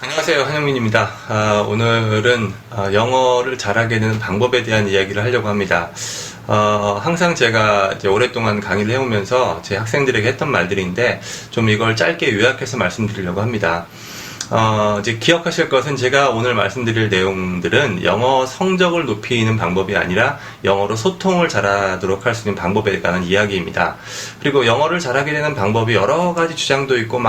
안녕하세요, 한영민입니다. 오늘은 영어를 잘하게 되는 방법에 대한 이야기를 하려고 합니다. 항상 제가 이제 오랫동안 강의를 해오면서 제 학생들에게 했던 말들인데 좀 이걸 짧게 요약해서 말씀드리려고 합니다. 이제 기억하실 것은 제가 오늘 말씀드릴 내용들은 영어 성적을 높이는 방법이 아니라 영어로 소통을 잘하도록 할 수 있는 방법에 관한 이야기입니다. 그리고 영어를 잘하게 되는 방법이 여러 가지 주장도 있고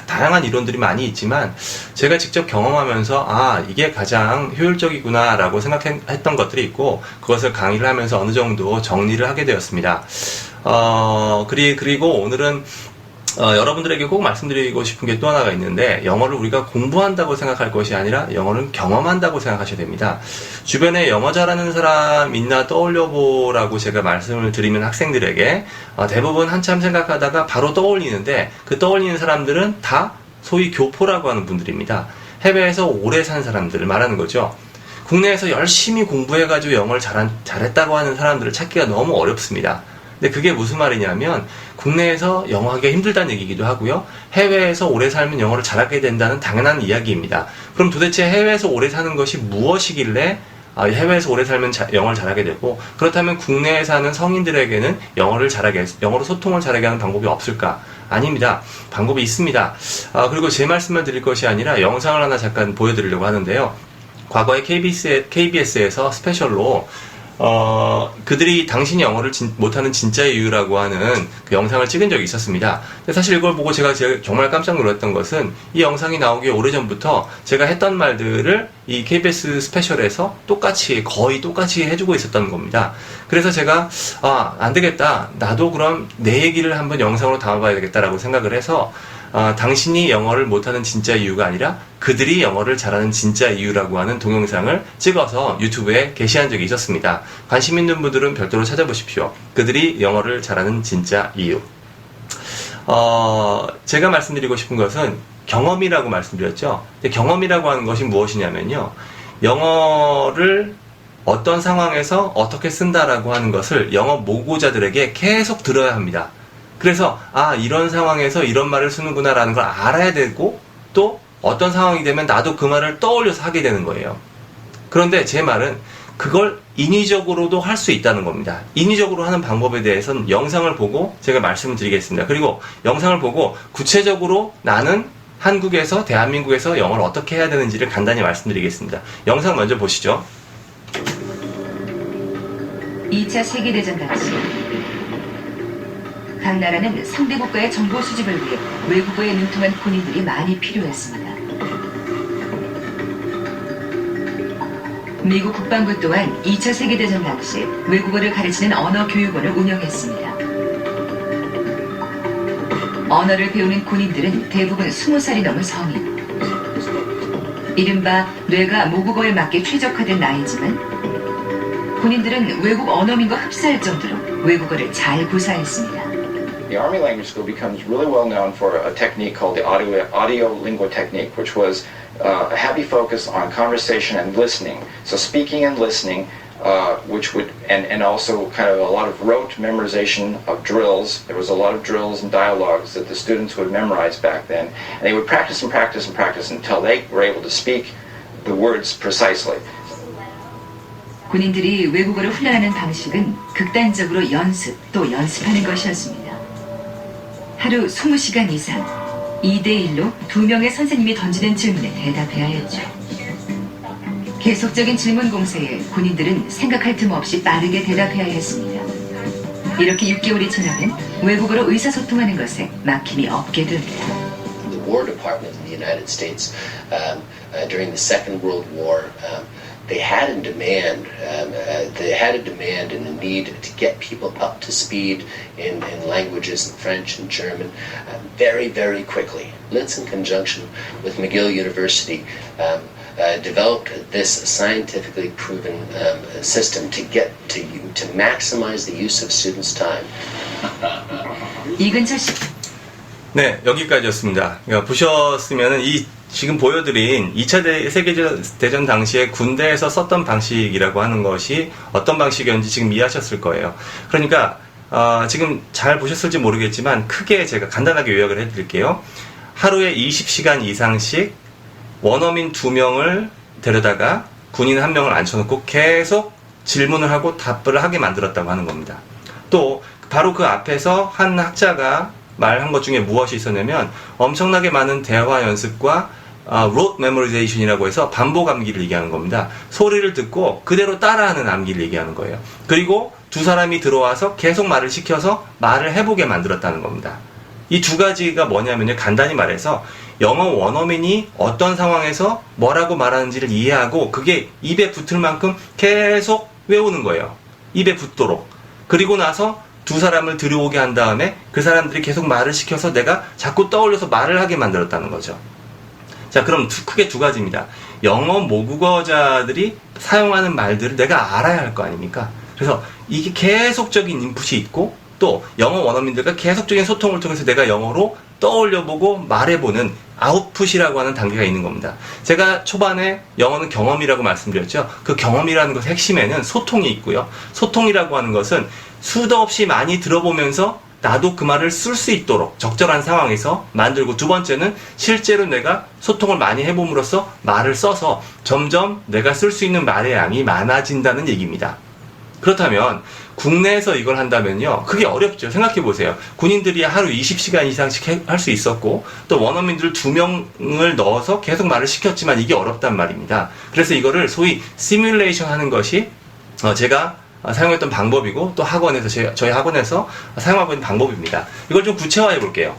다양한 이론들이 많이 있지만 제가 직접 경험하면서 이게 가장 효율적이구나 라고 생각했던 것들이 있고 그것을 강의를 하면서 어느 정도 정리를 하게 되었습니다. 그리고 오늘은 여러분들에게 꼭 말씀드리고 싶은 게 또 하나가 있는데 영어를 우리가 공부한다고 생각할 것이 아니라 영어를 경험한다고 생각하셔야 됩니다. 주변에 영어 잘하는 사람 있나 떠올려 보라고 제가 말씀을 드리면 학생들에게 대부분 한참 생각하다가 바로 떠올리는데 그 떠올리는 사람들은 다 소위 교포라고 하는 분들입니다. 해외에서 오래 산 사람들을 말하는 거죠. 국내에서 열심히 공부해가지고 영어를 잘했다고 하는 사람들을 찾기가 너무 어렵습니다. 근데 그게 무슨 말이냐면 국내에서 영어 하기가 힘들다는 얘기이기도 하고요. 해외에서 오래 살면 영어를 잘하게 된다는 당연한 이야기입니다. 그럼 도대체 해외에서 오래 사는 것이 무엇이길래 해외에서 오래 살면 영어를 잘하게 되고 그렇다면 국내에 사는 성인들에게는 영어로 소통을 잘하게 하는 방법이 없을까? 아닙니다. 방법이 있습니다. 그리고 제 말씀만 드릴 것이 아니라 영상을 하나 잠깐 보여드리려고 하는데요. 과거에 KBS에서 스페셜로 그들이 당신이 영어를 못하는 진짜 이유라고 하는 그 영상을 찍은 적이 있었습니다. 근데 사실 이걸 보고 제가 정말 깜짝 놀랐던 것은 이 영상이 나오기 오래전부터 제가 했던 말들을 이 KBS 스페셜에서 거의 똑같이 해주고 있었던 겁니다. 그래서 제가 안 되겠다. 나도 그럼 내 얘기를 한번 영상으로 담아봐야 되겠다라고 생각을 해서 당신이 영어를 못하는 진짜 이유가 아니라 그들이 영어를 잘하는 진짜 이유라고 하는 동영상을 찍어서 유튜브에 게시한 적이 있었습니다. 관심 있는 분들은 별도로 찾아보십시오. 그들이 영어를 잘하는 진짜 이유. 제가 말씀드리고 싶은 것은 경험이라고 말씀드렸죠. 근데 경험이라고 하는 것이 무엇이냐면요. 영어를 어떤 상황에서 어떻게 쓴다라고 하는 것을 영어 모고자들에게 계속 들어야 합니다. 그래서 이런 상황에서 이런 말을 쓰는구나 라는 걸 알아야 되고 또 어떤 상황이 되면 나도 그 말을 떠올려서 하게 되는 거예요. 그런데 제 말은 그걸 인위적으로도 할 수 있다는 겁니다. 인위적으로 하는 방법에 대해서는 영상을 보고 제가 말씀을 드리겠습니다. 그리고 영상을 보고 구체적으로 나는 한국에서 대한민국에서 영어를 어떻게 해야 되는지를 간단히 말씀드리겠습니다. 영상 먼저 보시죠. 2차 세계대전 당시 각 나라는 상대 국가의 정보 수집을 위해 외국어에 능통한 군인들이 많이 필요했습니다. 미국 국방부 또한 2차 세계대전 당시 외국어를 가르치는 언어교육원을 운영했습니다. 언어를 배우는 군인들은 대부분 20살이 넘은 성인. 이른바 뇌가 모국어에 맞게 최적화된 나이지만 군인들은 외국 언어민과 흡사할 정도로 외국어를 잘 구사했습니다. The Army Language School becomes really well known for a technique called the audio-lingual technique, which was a heavy focus on conversation and listening. So speaking and listening, and also kind of a lot of rote memorization of drills. There was a lot of drills and dialogues that the students would memorize back then. And they would practice and practice and practice until they were able to speak the words precisely. 군인들이 외국어를 훈련하는 방식은 극단적으로 또 연습하는 것이었습니다. 하루 20시간 이상 2대1로 2명의 선생님이 던지는 질문에 대답해야 했죠. 계속적인 질문 공세에 군인들은 생각할 틈 없이 빠르게 대답해야 했습니다. 이렇게 6개월이 지나면 외국어로 의사소통하는 것에 막힘이 없게 됩니다. The War Department in the United States during the Second World War they had a demand and a need to get people up to speed in languages in French and German very, very quickly. Litz, in conjunction with McGill University, developed this scientifically proven system to maximize the use of students' time. 이근철 씨. 네, 여기까지였습니다. 그러니까 보셨으면은 지금 보여드린 2차 세계대전 당시에 군대에서 썼던 방식이라고 하는 것이 어떤 방식이었는지 지금 이해하셨을 거예요. 그러니까 지금 잘 보셨을지 모르겠지만 크게 제가 간단하게 요약을 해드릴게요. 하루에 20시간 이상씩 원어민 2명을 데려다가 군인 1명을 앉혀놓고 계속 질문을 하고 답을 하게 만들었다고 하는 겁니다. 또 바로 그 앞에서 한 학자가 말한 것 중에 무엇이 있었냐면 엄청나게 많은 대화 연습과 rote memorization이라고 해서 반복 암기를 얘기하는 겁니다. 소리를 듣고 그대로 따라하는 암기를 얘기하는 거예요. 그리고 두 사람이 들어와서 계속 말을 시켜서 말을 해보게 만들었다는 겁니다. 이 두 가지가 뭐냐면요, 간단히 말해서 영어 원어민이 어떤 상황에서 뭐라고 말하는지를 이해하고 그게 입에 붙을 만큼 계속 외우는 거예요. 입에 붙도록. 그리고 나서 두 사람을 들여오게 한 다음에 그 사람들이 계속 말을 시켜서 내가 자꾸 떠올려서 말을 하게 만들었다는 거죠. 자, 그럼 크게 두 가지입니다. 영어 모국어자들이 사용하는 말들을 내가 알아야 할 거 아닙니까? 그래서 이게 계속적인 인풋이 있고 또 영어 원어민들과 계속적인 소통을 통해서 내가 영어로 떠올려보고 말해보는 아웃풋이라고 하는 단계가 있는 겁니다. 제가 초반에 영어는 경험이라고 말씀드렸죠. 그 경험이라는 것의 핵심에는 소통이 있고요. 소통이라고 하는 것은 수도 없이 많이 들어보면서 나도 그 말을 쓸 수 있도록 적절한 상황에서 만들고, 두 번째는 실제로 내가 소통을 많이 해봄으로써 말을 써서 점점 내가 쓸 수 있는 말의 양이 많아진다는 얘기입니다. 그렇다면 국내에서 이걸 한다면요, 그게 어렵죠. 생각해보세요. 군인들이 하루 20시간 이상씩 할 수 있었고 또 원어민들 2명을 넣어서 계속 말을 시켰지만 이게 어렵단 말입니다. 그래서 이거를 소위 시뮬레이션 하는 것이 제가 사용했던 방법이고 또 학원에서 저희 학원에서 사용하고 있는 방법입니다. 이걸 좀 구체화해 볼게요.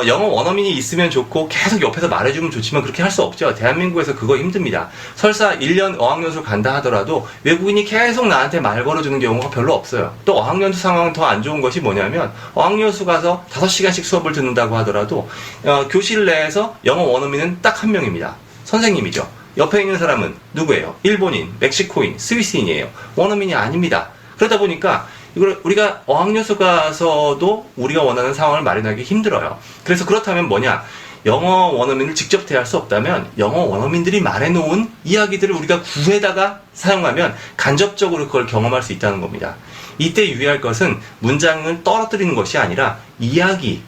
영어 원어민이 있으면 좋고 계속 옆에서 말해주면 좋지만 그렇게 할 수 없죠. 대한민국에서 그거 힘듭니다. 설사 1년 어학연수를 간다 하더라도 외국인이 계속 나한테 말 걸어주는 경우가 별로 없어요. 또 어학연수 상황은 더 안 좋은 것이 뭐냐면 어학연수 가서 5시간씩 수업을 듣는다고 하더라도 교실 내에서 영어 원어민은 딱 1명입니다. 선생님이죠. 옆에 있는 사람은 누구예요? 일본인, 멕시코인, 스위스인이에요. 원어민이 아닙니다. 그러다 보니까 이걸 우리가 어학연수 가서도 우리가 원하는 상황을 마련하기 힘들어요. 그래서 그렇다면 뭐냐? 영어 원어민을 직접 대할 수 없다면 영어 원어민들이 말해놓은 이야기들을 우리가 구해다가 사용하면 간접적으로 그걸 경험할 수 있다는 겁니다. 이때 유의할 것은 문장을 떨어뜨리는 것이 아니라 이야기,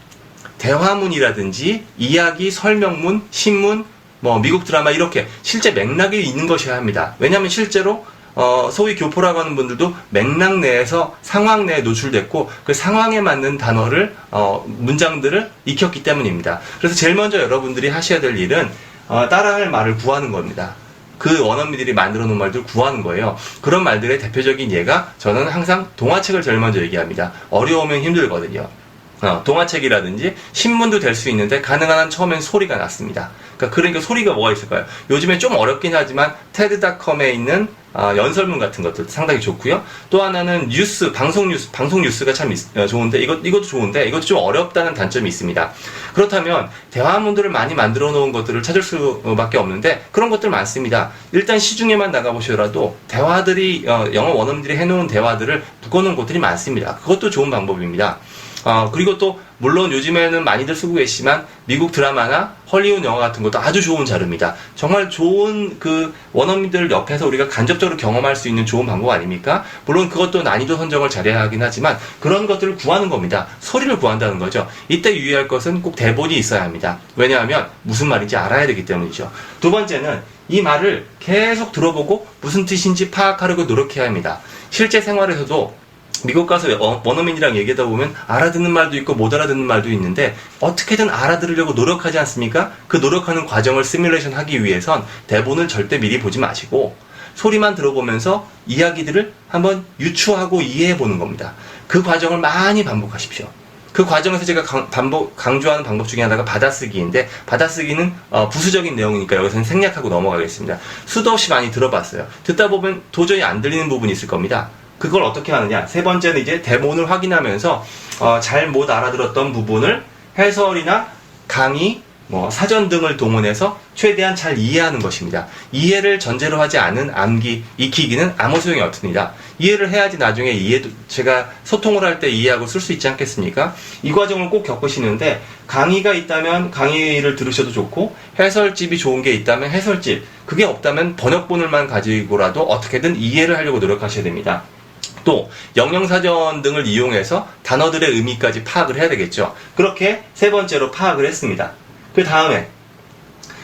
대화문이라든지 이야기, 설명문, 신문, 미국 드라마 이렇게 실제 맥락이 있는 것이어야 합니다. 왜냐하면 실제로 소위 교포라고 하는 분들도 맥락 내에서 상황 내에 노출됐고 그 상황에 맞는 단어를 문장들을 익혔기 때문입니다. 그래서 제일 먼저 여러분들이 하셔야 될 일은 따라할 말을 구하는 겁니다. 그 원어민들이 만들어 놓은 말들을 구하는 거예요. 그런 말들의 대표적인 예가 저는 항상 동화책을 제일 먼저 얘기합니다. 어려우면 힘들거든요. 동화책이라든지 신문도 될 수 있는데 가능한 한 처음엔 소리가 났습니다. 그러니까 소리가 뭐가 있을까요? 요즘에 좀 어렵긴 하지만 TED.com에 있는 연설문 같은 것도 상당히 좋고요. 또 하나는 뉴스, 방송 뉴스가 참 좋은데 이것도 좋은데 이것도 좀 어렵다는 단점이 있습니다. 그렇다면 대화문들을 많이 만들어 놓은 것들을 찾을 수밖에 없는데 그런 것들 많습니다. 일단 시중에만 나가보시더라도 대화들이 영어 원어민들이 해놓은 대화들을 묶어놓은 곳들이 많습니다. 그것도 좋은 방법입니다. 그리고 또 물론 요즘에는 많이들 쓰고 계시지만 미국 드라마나 헐리우드 영화 같은 것도 아주 좋은 자료입니다. 정말 좋은 그 원어민들 옆에서 우리가 간접적으로 경험할 수 있는 좋은 방법 아닙니까? 물론 그것도 난이도 선정을 잘해야 하긴 하지만 그런 것들을 구하는 겁니다. 소리를 구한다는 거죠. 이때 유의할 것은 꼭 대본이 있어야 합니다. 왜냐하면 무슨 말인지 알아야 되기 때문이죠. 두 번째는 이 말을 계속 들어보고 무슨 뜻인지 파악하려고 노력해야 합니다. 실제 생활에서도 미국 가서 원어민이랑 얘기하다 보면 알아듣는 말도 있고 못 알아듣는 말도 있는데 어떻게든 알아들으려고 노력하지 않습니까? 그 노력하는 과정을 시뮬레이션 하기 위해선 대본을 절대 미리 보지 마시고 소리만 들어보면서 이야기들을 한번 유추하고 이해해 보는 겁니다. 그 과정을 많이 반복하십시오. 그 과정에서 제가 강조하는 방법 중에 하나가 받아쓰기인데 받아쓰기는 부수적인 내용이니까 여기서는 생략하고 넘어가겠습니다. 수도 없이 많이 들어봤어요. 듣다 보면 도저히 안 들리는 부분이 있을 겁니다. 그걸 어떻게 하느냐? 세 번째는 이제 대본을 확인하면서 잘 못 알아들었던 부분을 해설이나 강의, 사전 등을 동원해서 최대한 잘 이해하는 것입니다. 이해를 전제로 하지 않은 암기, 익히기는 아무 소용이 없습니다. 이해를 해야지 나중에 제가 소통을 할 때 이해하고 쓸 수 있지 않겠습니까? 이 과정을 꼭 겪으시는데 강의가 있다면 강의를 들으셔도 좋고 해설집이 좋은 게 있다면 해설집, 그게 없다면 번역본을만 가지고라도 어떻게든 이해를 하려고 노력하셔야 됩니다. 또 영영사전 등을 이용해서 단어들의 의미까지 파악을 해야 되겠죠. 그렇게 세 번째로 파악을 했습니다.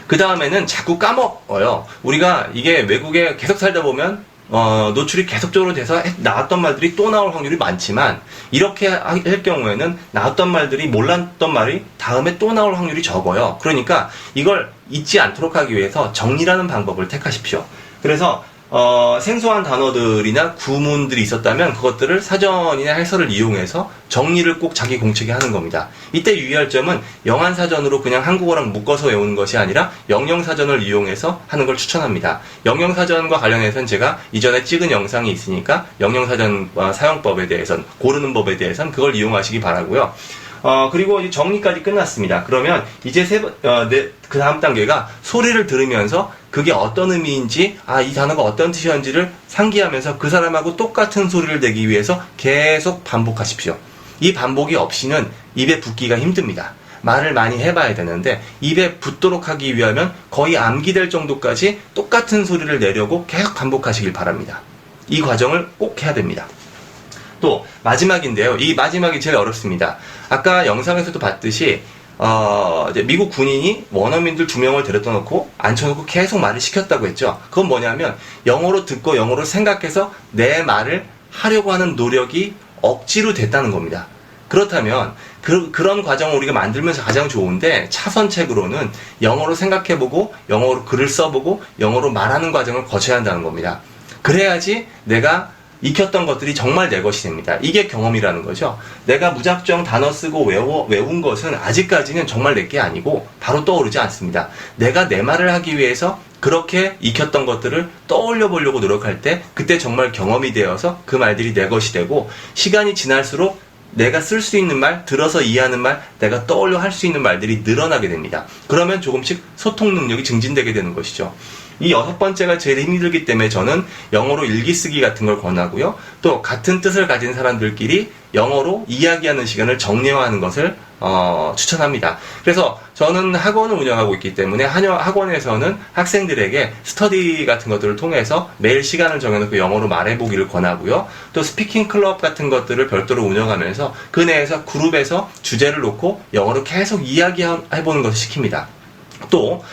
그 다음에는 자꾸 까먹어요. 우리가 이게 외국에 계속 살다 보면 노출이 계속적으로 돼서 나왔던 말들이 또 나올 확률이 많지만, 이렇게 할 경우에는 나왔던 말들이 몰랐던 말이 다음에 또 나올 확률이 적어요. 그러니까 이걸 잊지 않도록 하기 위해서 정리라는 방법을 택하십시오. 그래서 생소한 단어들이나 구문들이 있었다면 그것들을 사전이나 해설을 이용해서 정리를 꼭 자기 공책에 하는 겁니다. 이때 유의할 점은 영안사전으로 그냥 한국어랑 묶어서 외우는 것이 아니라 영영사전을 이용해서 하는 걸 추천합니다. 영영사전과 관련해서는 제가 이전에 찍은 영상이 있으니까 영영사전 사용법에 대해서는, 고르는 법에 대해서는 그걸 이용하시기 바라고요. 그리고 이제 정리까지 끝났습니다. 그러면 이제 그 다음 단계가 소리를 들으면서 그게 어떤 의미인지, 이 단어가 어떤 뜻이었는지를 상기하면서 그 사람하고 똑같은 소리를 내기 위해서 계속 반복하십시오. 이 반복이 없이는 입에 붙기가 힘듭니다. 말을 많이 해봐야 되는데 입에 붙도록 하기 위하면 거의 암기될 정도까지 똑같은 소리를 내려고 계속 반복하시길 바랍니다. 이 과정을 꼭 해야 됩니다. 또 마지막인데요. 이 마지막이 제일 어렵습니다. 아까 영상에서도 봤듯이 이제 미국 군인이 원어민들 2명을 데려다 놓고 앉혀놓고 계속 말을 시켰다고 했죠. 그건 뭐냐면 영어로 듣고 영어로 생각해서 내 말을 하려고 하는 노력이 억지로 됐다는 겁니다. 그렇다면 그런 과정을 우리가 만들면서 가장 좋은데, 차선책으로는 영어로 생각해보고 영어로 글을 써보고 영어로 말하는 과정을 거쳐야 한다는 겁니다. 그래야지 내가 익혔던 것들이 정말 내 것이 됩니다. 이게 경험이라는 거죠. 내가 무작정 단어 쓰고 외운 것은 아직까지는 정말 내 게 아니고 바로 떠오르지 않습니다. 내가 내 말을 하기 위해서 그렇게 익혔던 것들을 떠올려 보려고 노력할 때, 그때 정말 경험이 되어서 그 말들이 내 것이 되고, 시간이 지날수록 내가 쓸 수 있는 말, 들어서 이해하는 말, 내가 떠올려 할 수 있는 말들이 늘어나게 됩니다. 그러면 조금씩 소통 능력이 증진되게 되는 것이죠. 이 6번째가 제일 힘이 들기 때문에 저는 영어로 일기 쓰기 같은 걸 권하고요. 또 같은 뜻을 가진 사람들끼리 영어로 이야기하는 시간을 정례화하는 것을 추천합니다. 그래서 저는 학원을 운영하고 있기 때문에 학원에서는 학생들에게 스터디 같은 것들을 통해서 매일 시간을 정해놓고 영어로 말해보기를 권하고요. 또 스피킹 클럽 같은 것들을 별도로 운영하면서 그 내에서 그룹에서 주제를 놓고 영어로 계속 이야기해보는 것을 시킵니다. 또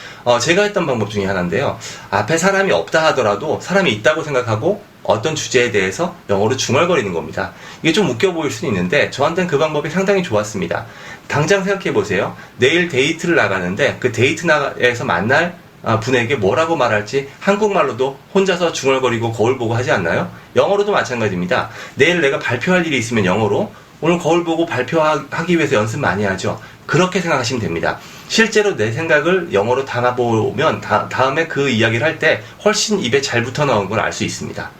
제가 했던 방법 중에 하나인데요. 앞에 사람이 없다 하더라도 사람이 있다고 생각하고 어떤 주제에 대해서 영어로 중얼거리는 겁니다. 이게 좀 웃겨 보일 수는 있는데 저한테는 그 방법이 상당히 좋았습니다. 당장 생각해 보세요. 내일 데이트를 나가는데 그 데이트에서 만날 분에게 뭐라고 말할지 한국말로도 혼자서 중얼거리고 거울 보고 하지 않나요? 영어로도 마찬가지입니다. 내일 내가 발표할 일이 있으면 영어로, 오늘 거울 보고 발표하기 위해서 연습 많이 하죠. 그렇게 생각하시면 됩니다. 실제로 내 생각을 영어로 담아보면 다음에 그 이야기를 할 때 훨씬 입에 잘 붙어 나온 걸 알 수 있습니다.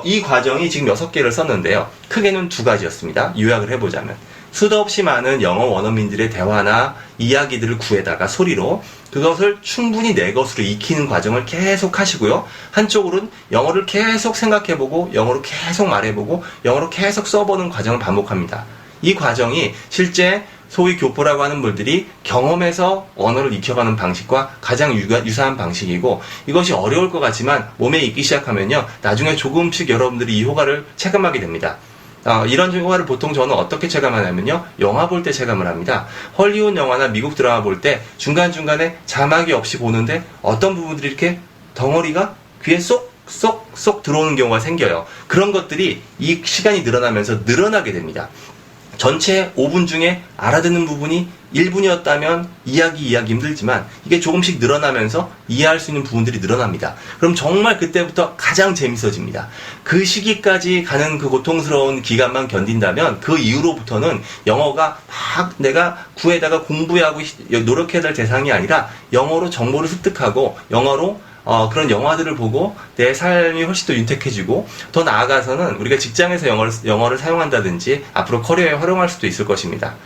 이 과정이 지금 6개를 썼는데요. 크게는 2가지였습니다. 요약을 해보자면, 수도 없이 많은 영어 원어민들의 대화나 이야기들을 구해다가 소리로 그것을 충분히 내 것으로 익히는 과정을 계속 하시고요. 한쪽으로는 영어를 계속 생각해보고 영어로 계속 말해보고 영어로 계속 써보는 과정을 반복합니다. 이 과정이 실제 소위 교포라고 하는 분들이 경험에서 언어를 익혀가는 방식과 가장 유사한 방식이고, 이것이 어려울 것 같지만 몸에 익기 시작하면요, 나중에 조금씩 여러분들이 이 효과를 체감하게 됩니다. 이런 효과를 보통 저는 어떻게 체감하냐면요, 영화 볼 때 체감을 합니다. 헐리우드 영화나 미국 드라마 볼 때 중간중간에 자막이 없이 보는데 어떤 부분들이 이렇게 덩어리가 귀에 쏙 들어오는 경우가 생겨요. 그런 것들이 이 시간이 늘어나면서 늘어나게 됩니다. 전체 5분 중에 알아듣는 부분이 1분이었다면 이해하기 힘들지만 이게 조금씩 늘어나면서 이해할 수 있는 부분들이 늘어납니다. 그럼 정말 그때부터 가장 재밌어집니다. 그 시기까지 가는 그 고통스러운 기간만 견딘다면 그 이후로부터는 영어가 막 내가 구해다가 공부하고 노력해야 될 대상이 아니라 영어로 정보를 습득하고 영어로 그런 영화들을 보고 내 삶이 훨씬 더 윤택해지고, 더 나아가서는 우리가 직장에서 영어를 사용한다든지 앞으로 커리어에 활용할 수도 있을 것입니다.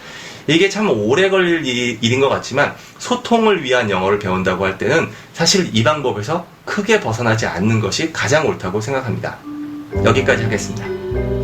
이게 참 오래 걸릴 일인 것 같지만 소통을 위한 영어를 배운다고 할 때는 사실 이 방법에서 크게 벗어나지 않는 것이 가장 옳다고 생각합니다. 여기까지 하겠습니다.